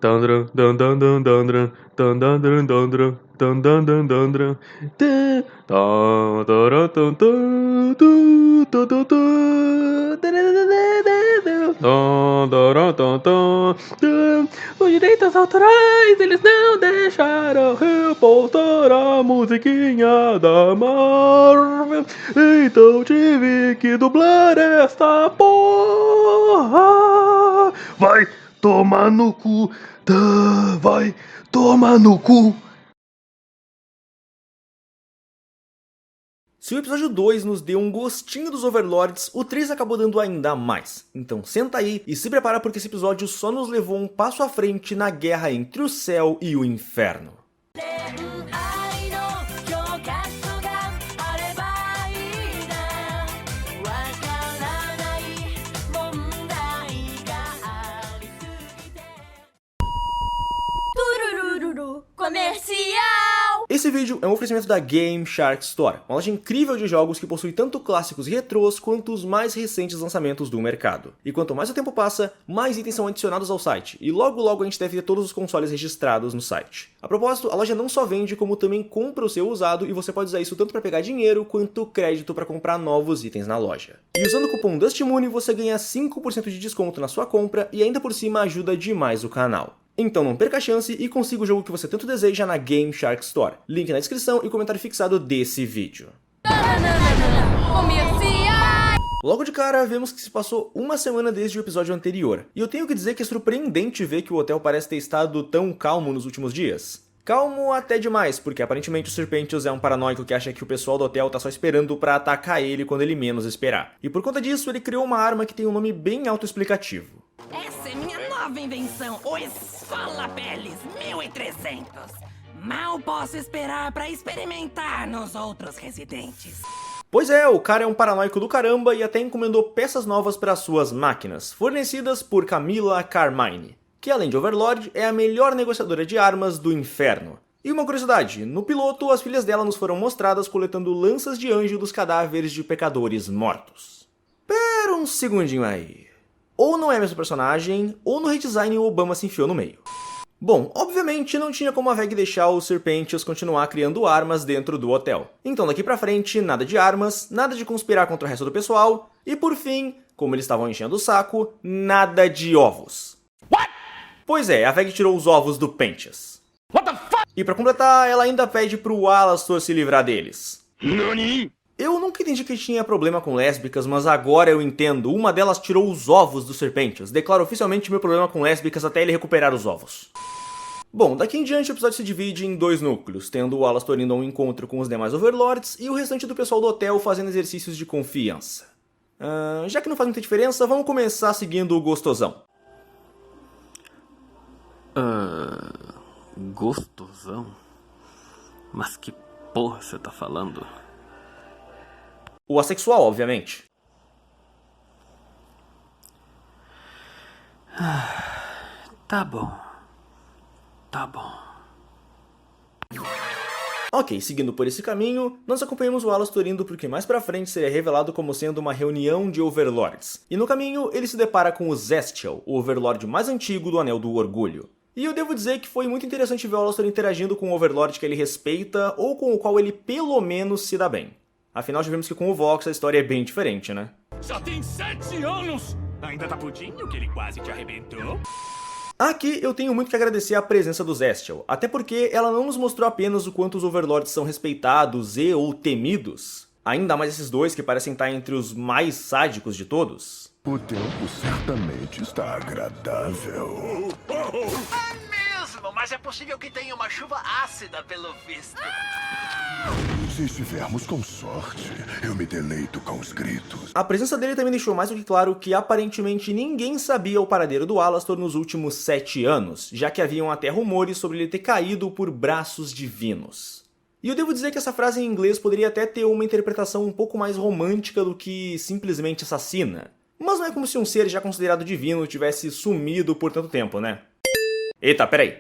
Dandran, dan dan dan dandran, dan dan dan dandran, dan dan dan dandran, dan da da ra dan dan du da da da da da da da da ra dan dan. Os direitos autorais eles não deixaram eu postar a musiquinha da Marvel, então tive que dublar esta porra. Vai tomar no cu. Vai tomar no cu! Se o episódio 2 nos deu um gostinho dos Overlords, o 3 acabou dando ainda mais. Então senta aí e se prepara porque esse episódio só nos levou um passo à frente na guerra entre o céu e o inferno. Comercial! Esse vídeo é um oferecimento da Game Shark Store, uma loja incrível de jogos que possui tanto clássicos e retrôs quanto os mais recentes lançamentos do mercado. E quanto mais o tempo passa, mais itens são adicionados ao site, e logo logo a gente deve ter todos os consoles registrados no site. A propósito, a loja não só vende, como também compra o seu usado, e você pode usar isso tanto para pegar dinheiro quanto crédito para comprar novos itens na loja. E usando o cupom DustMoon você ganha 5% de desconto na sua compra e ainda por cima ajuda demais o canal. Então não perca a chance e consiga o jogo que você tanto deseja na Game Shark Store. Link na descrição e comentário fixado desse vídeo. Logo de cara, vemos que se passou uma semana desde o episódio anterior. E eu tenho que dizer que é surpreendente ver que o hotel parece ter estado tão calmo nos últimos dias. Calmo até demais, porque aparentemente o Serpentius é um paranoico que acha que o pessoal do hotel tá só esperando pra atacar ele quando ele menos esperar. E por conta disso, ele criou uma arma que tem um nome bem autoexplicativo. Essa é minha nova invenção, o Esfalapeles 1300. Mal posso esperar pra experimentar nos outros residentes. Pois é, o cara é um paranoico do caramba e até encomendou peças novas para suas máquinas, fornecidas por Camila Carmine, que além de Overlord, é a melhor negociadora de armas do inferno. E uma curiosidade, no piloto as filhas dela nos foram mostradas coletando lanças de anjo dos cadáveres de pecadores mortos. Pera um segundinho aí. Ou não é mesmo personagem, ou no redesign o Obama se enfiou no meio. Bom, obviamente não tinha como a VEG deixar os Serpentius continuar criando armas dentro do hotel. Então daqui pra frente, nada de armas, nada de conspirar contra o resto do pessoal, e por fim, como eles estavam enchendo o saco, nada de ovos. What? Pois é, a VEG tirou os ovos do Pentious. What the fuck? E pra completar, ela ainda pede pro Alastor se livrar deles. Nani? Eu nunca entendi que tinha problema com lésbicas, mas agora eu entendo. Uma delas tirou os ovos do Serpentius. Declaro oficialmente meu problema com lésbicas até ele recuperar os ovos. Bom, daqui em diante o episódio se divide em dois núcleos, tendo o Alastor indo a um encontro com os demais Overlords e o restante do pessoal do hotel fazendo exercícios de confiança. Já que não faz muita diferença, vamos começar seguindo o gostosão. Gostosão? Mas que porra você tá falando? O assexual, obviamente. Tá bom. Tá bom. Ok, seguindo por esse caminho, nós acompanhamos o Alastor indo porque mais pra frente seria revelado como sendo uma reunião de Overlords. E no caminho, ele se depara com o Zestial, o Overlord mais antigo do Anel do Orgulho. E eu devo dizer que foi muito interessante ver o Alastor interagindo com um Overlord que ele respeita ou com o qual ele pelo menos se dá bem. Afinal, já vimos que com o Vox a história é bem diferente, né? Já tem 7 anos! Ainda tá pudinho que ele quase te arrebentou? Aqui eu tenho muito que agradecer a presença do Zestial, até porque ela não nos mostrou apenas o quanto os Overlords são respeitados e ou temidos, ainda mais esses dois que parecem estar entre os mais sádicos de todos. O tempo certamente está agradável. É mesmo, mas é possível que tenha uma chuva ácida pelo visto. Se estivermos com sorte, eu me deleito com os gritos. A presença dele também deixou mais do que claro que aparentemente ninguém sabia o paradeiro do Alastor nos últimos 7 anos, já que haviam até rumores sobre ele ter caído por braços divinos. E eu devo dizer que essa frase em inglês poderia até ter uma interpretação um pouco mais romântica do que simplesmente assassina. Mas não é como se um ser já considerado divino tivesse sumido por tanto tempo, né? Eita, peraí.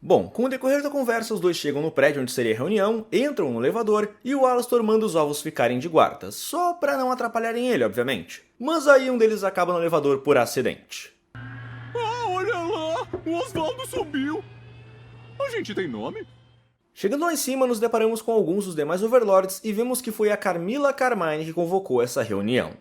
Bom, com o decorrer da conversa, os dois chegam no prédio onde seria a reunião, entram no elevador e o Alastor manda os ovos ficarem de guarda, só pra não atrapalharem ele, obviamente. Mas aí um deles acaba no elevador por acidente. Ah, olha lá! O Osvaldo subiu. A gente tem nome? Chegando lá em cima, nos deparamos com alguns dos demais Overlords e vemos que foi a Camila Carmine que convocou essa reunião.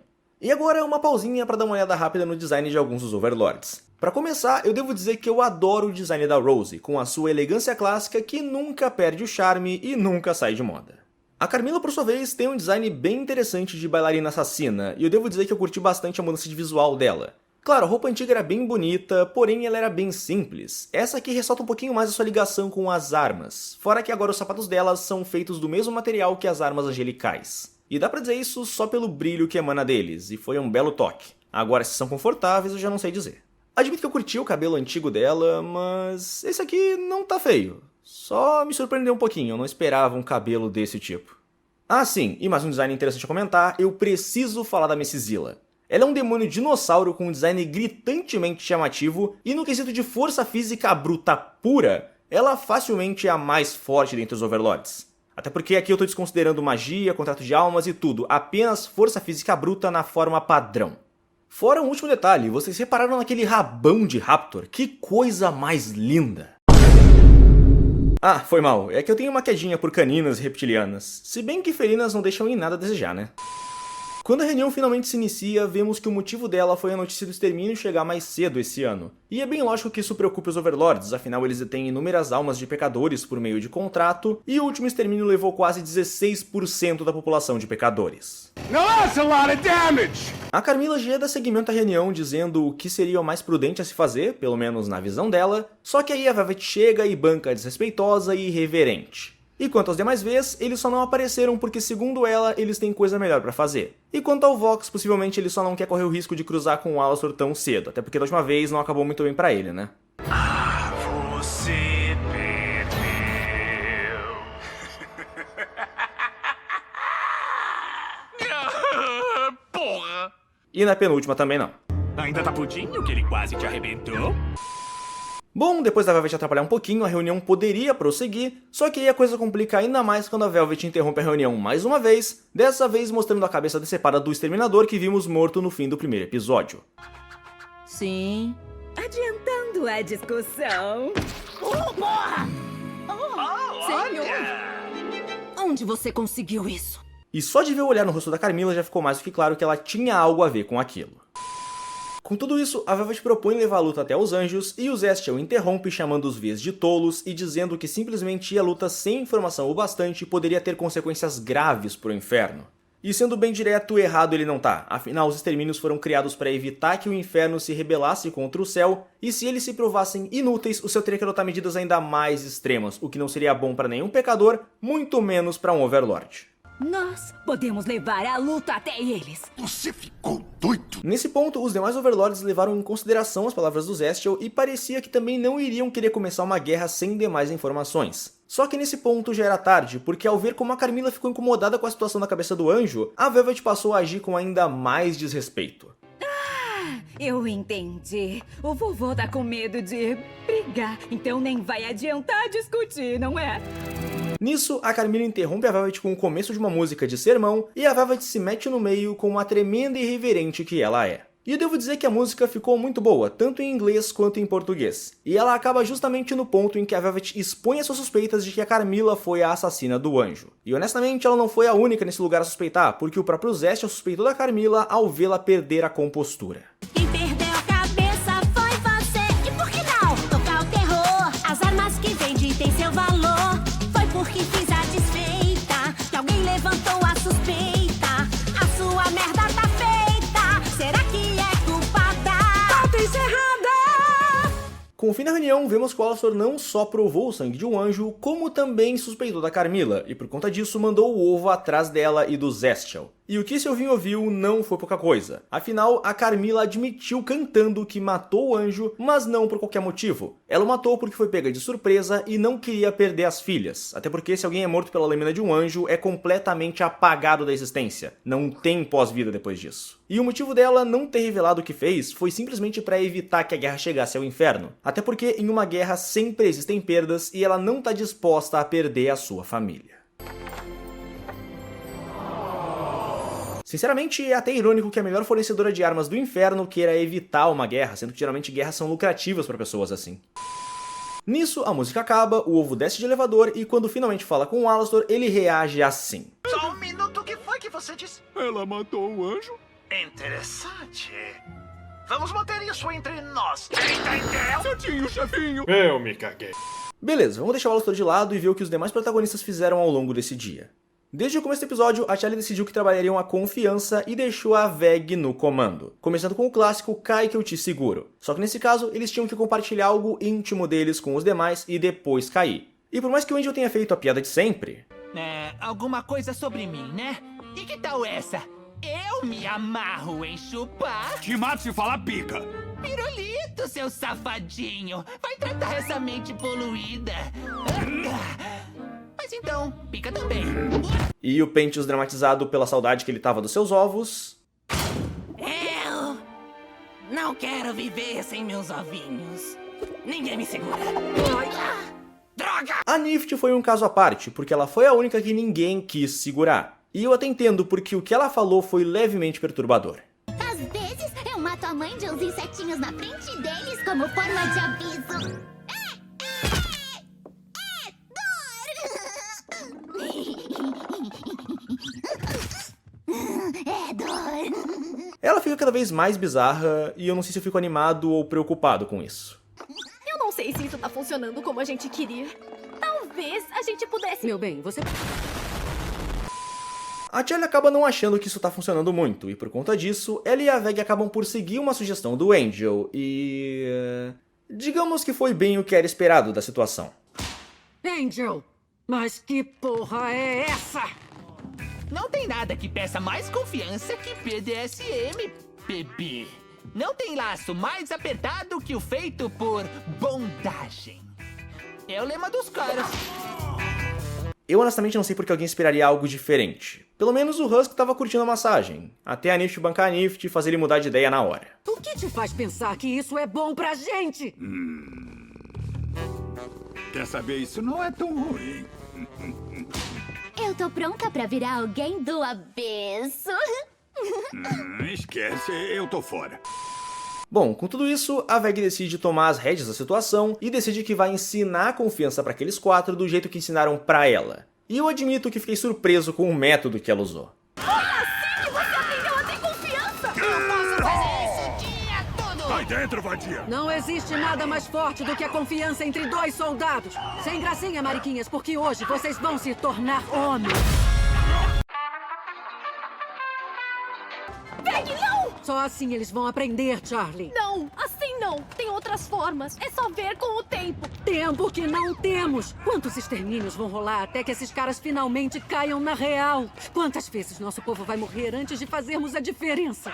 E agora uma pausinha para dar uma olhada rápida no design de alguns dos Overlords. Para começar, eu devo dizer que eu adoro o design da Rose, com a sua elegância clássica que nunca perde o charme e nunca sai de moda. A Carmilla, por sua vez, tem um design bem interessante de bailarina assassina, e eu devo dizer que eu curti bastante a mudança de visual dela. Claro, a roupa antiga era bem bonita, porém ela era bem simples. Essa aqui ressalta um pouquinho mais a sua ligação com as armas, fora que agora os sapatos delas são feitos do mesmo material que as armas angelicais. E dá pra dizer isso só pelo brilho que emana deles, e foi um belo toque. Agora, se são confortáveis, eu já não sei dizer. Admito que eu curti o cabelo antigo dela, mas esse aqui não tá feio. Só me surpreendeu um pouquinho, eu não esperava um cabelo desse tipo. Ah sim, e mais um design interessante a comentar, eu preciso falar da Messizilla. Ela é um demônio dinossauro com um design gritantemente chamativo, e no quesito de força física bruta pura, ela facilmente é a mais forte dentre os Overlords. Até porque aqui eu tô desconsiderando magia, contrato de almas e tudo, apenas força física bruta na forma padrão. Fora um último detalhe, vocês repararam naquele rabão de Raptor? Que coisa mais linda! Ah, foi mal, é que eu tenho uma quedinha por caninas e reptilianas, se bem que felinas não deixam em nada a desejar, né? Quando a reunião finalmente se inicia, vemos que o motivo dela foi a notícia do extermínio chegar mais cedo esse ano. E é bem lógico que isso preocupe os Overlords, afinal eles detêm inúmeras almas de pecadores por meio de contrato, e o último extermínio levou quase 16% da população de pecadores. A Carmilla já dá seguimento à reunião dizendo o que seria o mais prudente a se fazer, pelo menos na visão dela, só que aí a Velvet chega e banca desrespeitosa e irreverente. E quanto aos demais Vs, eles só não apareceram porque, segundo ela, eles têm coisa melhor pra fazer. E quanto ao Vox, possivelmente ele só não quer correr o risco de cruzar com o Alastor tão cedo, até porque da última vez não acabou muito bem pra ele, né? Ah, você perdeu. Porra! E na penúltima também não. Ainda tá putinho que ele quase te arrebentou? Bom, depois da Velvet atrapalhar um pouquinho, a reunião poderia prosseguir, só que aí a coisa complica ainda mais quando a Velvet interrompe a reunião mais uma vez, dessa vez mostrando a cabeça decepada do Exterminador que vimos morto no fim do primeiro episódio. Sim, adiantando a discussão. Porra! Senhor, onde você conseguiu isso? E só de ver o olhar no rosto da Carmilla já ficou mais do que claro que ela tinha algo a ver com aquilo. Com tudo isso, a Velvet propõe levar a luta até os Anjos, e o Zestial interrompe chamando os Vs de tolos e dizendo que simplesmente ir à luta sem informação o bastante poderia ter consequências graves pro inferno. E sendo bem direto, errado ele não tá, afinal os extermínios foram criados para evitar que o inferno se rebelasse contra o céu, e se eles se provassem inúteis, o céu teria que adotar medidas ainda mais extremas, o que não seria bom para nenhum pecador, muito menos para um Overlord. Nós podemos levar a luta até eles. Você ficou doido? Nesse ponto, os demais Overlords levaram em consideração as palavras do Zestial e parecia que também não iriam querer começar uma guerra sem demais informações. Só que nesse ponto já era tarde, porque ao ver como a Carmilla ficou incomodada com a situação da cabeça do anjo, a Velvet passou a agir com ainda mais desrespeito. Eu entendi. O vovô tá com medo de brigar, então nem vai adiantar discutir, não é? Nisso, a Carmilla interrompe a Velvet com o começo de uma música de sermão, e a Velvet se mete no meio com uma tremenda irreverente que ela é. E eu devo dizer que a música ficou muito boa, tanto em inglês quanto em português. E ela acaba justamente no ponto em que a Velvet expõe as suas suspeitas de que a Carmilla foi a assassina do anjo. E honestamente ela não foi a única nesse lugar a suspeitar, porque o próprio Zestial suspeitou da Carmilla ao vê-la perder a compostura. Quem perdeu a cabeça foi você. E por que não tocar o terror? As armas que vende tem seu valor. Foi porque fiz a desfeita que alguém levantou a suspeita. A sua merda tá feita. Será que é culpada? Pauta encerrada. Com o fim da reunião, vemos que o Alastor não só provou o sangue de um anjo, como também suspeitou da Carmilla, e por conta disso mandou o ovo atrás dela e do Zestial. E o que esse ovinho ouviu não foi pouca coisa. Afinal, a Carmilla admitiu cantando que matou o anjo, mas não por qualquer motivo. Ela o matou porque foi pega de surpresa e não queria perder as filhas. Até porque se alguém é morto pela lâmina de um anjo, é completamente apagado da existência. Não tem pós-vida depois disso. E o motivo dela não ter revelado o que fez foi simplesmente para evitar que a guerra chegasse ao inferno. Até porque em uma guerra sempre existem perdas e ela não tá disposta a perder a sua família. Sinceramente, é até irônico que a melhor fornecedora de armas do inferno queira evitar uma guerra, sendo que geralmente guerras são lucrativas para pessoas assim. Nisso, a música acaba, o ovo desce de elevador e quando finalmente fala com o Alastor, ele reage assim. Só um minuto, o que foi que você disse? Ela matou o anjo? Interessante. Vamos manter isso entre nós. Entendeu? Certinho, chefinho. Eu me caguei. Beleza, vamos deixar o Alastor de lado e ver o que os demais protagonistas fizeram ao longo desse dia. Desde o começo do episódio, a Charlie decidiu que trabalhariam a confiança e deixou a Veg no comando. Começando com o clássico Cai que eu te seguro. Só que nesse caso, eles tinham que compartilhar algo íntimo deles com os demais e depois cair. E por mais que o Angel tenha feito a piada de sempre... Alguma coisa sobre mim, né? E que tal essa? Eu me amarro em chupar... Te mato se falar pica. Pirulito, seu safadinho. Vai tratar essa mente poluída. Mas então, pica também. E o Pentious dramatizado pela saudade que ele tava dos seus ovos. Eu não quero viver sem meus ovinhos. Ninguém me segura. Droga! A Nift foi um caso à parte, porque ela foi a única que ninguém quis segurar. E eu até entendo porque o que ela falou foi levemente perturbador. Às vezes, eu mato a mãe de uns insetinhos na frente deles como forma de aviso. É dor. Ela fica cada vez mais bizarra e eu não sei se eu fico animado ou preocupado com isso. Eu não sei se isso tá funcionando como a gente queria. Talvez a gente pudesse... Meu bem, você... A Charlie acaba não achando que isso tá funcionando muito, e por conta disso, ela e a Veg acabam por seguir uma sugestão do Angel, e... digamos que foi bem o que era esperado da situação. Angel, mas que porra é essa? Não tem nada que peça mais confiança que BDSM, bebê. Não tem laço mais apertado que o feito por bondagem. É o lema dos caras. Eu honestamente não sei porque alguém esperaria algo diferente. Pelo menos o Husk tava curtindo a massagem, até a Nift bancar a Nift e fazer ele mudar de ideia na hora. O que te faz pensar que isso é bom pra gente? Quer saber, isso não é tão ruim. Eu tô pronta pra virar alguém do avesso. Esquece, eu tô fora. Bom, com tudo isso, a Veg decide tomar as rédeas da situação e decide que vai ensinar a confiança pra aqueles quatro do jeito que ensinaram pra ela. E eu admito que fiquei surpreso com o método que ela usou. Foi assim que você aprendeu a ter confiança! Eu posso fazer isso o dia todo! Vai dentro, vadia! Não existe nada mais forte do que a confiança entre dois soldados. Sem gracinha, mariquinhas, porque hoje vocês vão se tornar homens. Veg, não! Só assim eles vão aprender, Charlie. Não, assim não. Tem outras formas. É só ver com o tempo. Tempo que não temos. Quantos extermínios vão rolar até que esses caras finalmente caiam na real? Quantas vezes nosso povo vai morrer antes de fazermos a diferença?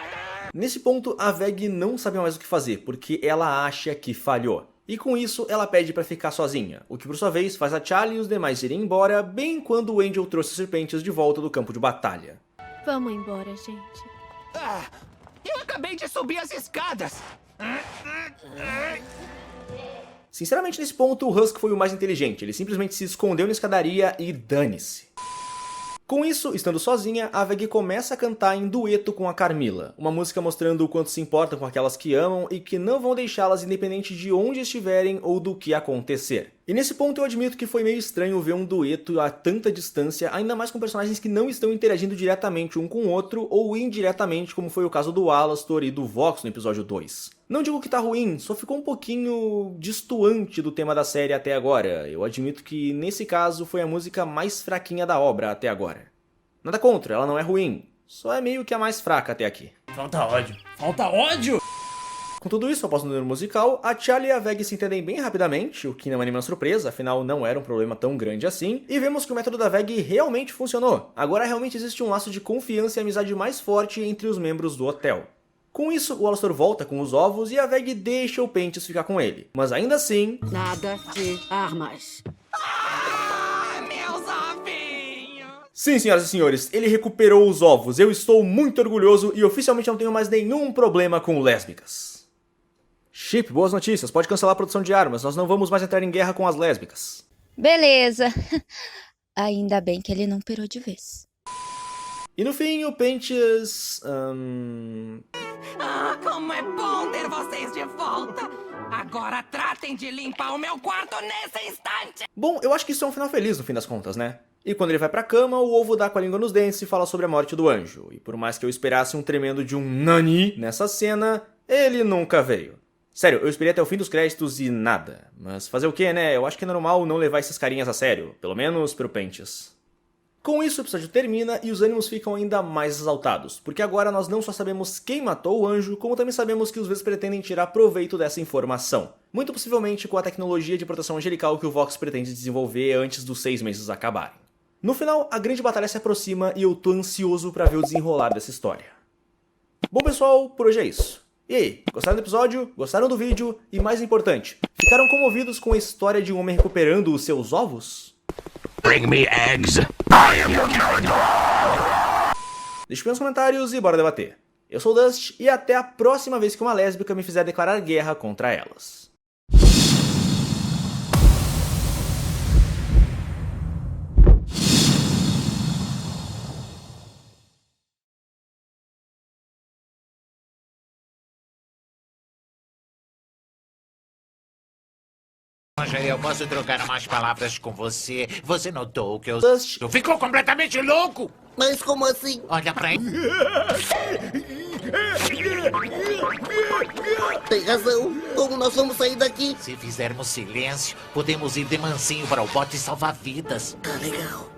Nesse ponto, a Veg não sabe mais o que fazer, porque ela acha que falhou. E com isso, ela pede pra ficar sozinha, o que por sua vez faz a Charlie e os demais irem embora bem quando o Angel trouxe as serpentes de volta do campo de batalha. Vamos embora, gente. Eu acabei de subir as escadas. Sinceramente, nesse ponto, o Husk foi o mais inteligente. Ele simplesmente se escondeu na escadaria e dane-se. Com isso, estando sozinha, a Veg começa a cantar em dueto com a Carmilla, uma música mostrando o quanto se importam com aquelas que amam e que não vão deixá-las independente de onde estiverem ou do que acontecer. E nesse ponto eu admito que foi meio estranho ver um dueto a tanta distância, ainda mais com personagens que não estão interagindo diretamente um com o outro ou indiretamente, como foi o caso do Alastor e do Vox no episódio 2. Não digo que tá ruim, só ficou um pouquinho destoante do tema da série até agora. Eu admito que nesse caso foi a música mais fraquinha da obra até agora. Nada contra, ela não é ruim, só é meio que a mais fraca até aqui. Falta ódio. Falta ódio! Com tudo isso, após o número musical, a Charlie e a Veg se entendem bem rapidamente, o que não é nenhuma surpresa, afinal não era um problema tão grande assim, e vemos que o método da Veg realmente funcionou. Agora realmente existe um laço de confiança e amizade mais forte entre os membros do hotel. Com isso, o Alastor volta com os ovos e a Veg deixa o Pentious ficar com ele. Mas ainda assim... Nada de armas. Meus ovinhos! Sim, senhoras e senhores, ele recuperou os ovos. Eu estou muito orgulhoso e oficialmente não tenho mais nenhum problema com lésbicas. Chip, boas notícias. Pode cancelar a produção de armas. Nós não vamos mais entrar em guerra com as lésbicas. Beleza. Ainda bem que ele não pirou de vez. E no fim, o Pentious... Ah, como é bom ter vocês de volta! Agora tratem de limpar o meu quarto nesse instante! Bom, eu acho que isso é um final feliz no fim das contas, né? E quando ele vai pra cama, o ovo dá com a língua nos dentes e fala sobre a morte do anjo. E por mais que eu esperasse um tremendo de um nani nessa cena, ele nunca veio. Sério, eu esperei até o fim dos créditos e nada. Mas fazer o quê, né? Eu acho que é normal não levar esses carinhas a sério. Pelo menos pro Pentious. Com isso, o episódio termina e os ânimos ficam ainda mais exaltados. Porque agora nós não só sabemos quem matou o anjo, como também sabemos que os Vs pretendem tirar proveito dessa informação. Muito possivelmente com a tecnologia de proteção angelical que o Vox pretende desenvolver antes dos 6 meses acabarem. No final, a grande batalha se aproxima e eu tô ansioso pra ver o desenrolar dessa história. Bom pessoal, por hoje é isso. E aí, gostaram do episódio? Gostaram do vídeo? E mais importante, ficaram comovidos com a história de um homem recuperando os seus ovos? Bring me eggs. Deixe nos comentários e bora debater. Eu sou o Dust e até a próxima vez que uma lésbica me fizer declarar guerra contra elas. Eu posso trocar umas palavras com você. Você notou que eu... Dust. Tu ficou completamente louco! Mas como assim? Olha pra ele. Tem razão. Como nós vamos sair daqui? Se fizermos silêncio, podemos ir de mansinho para o bote salva-vidas. Tá legal.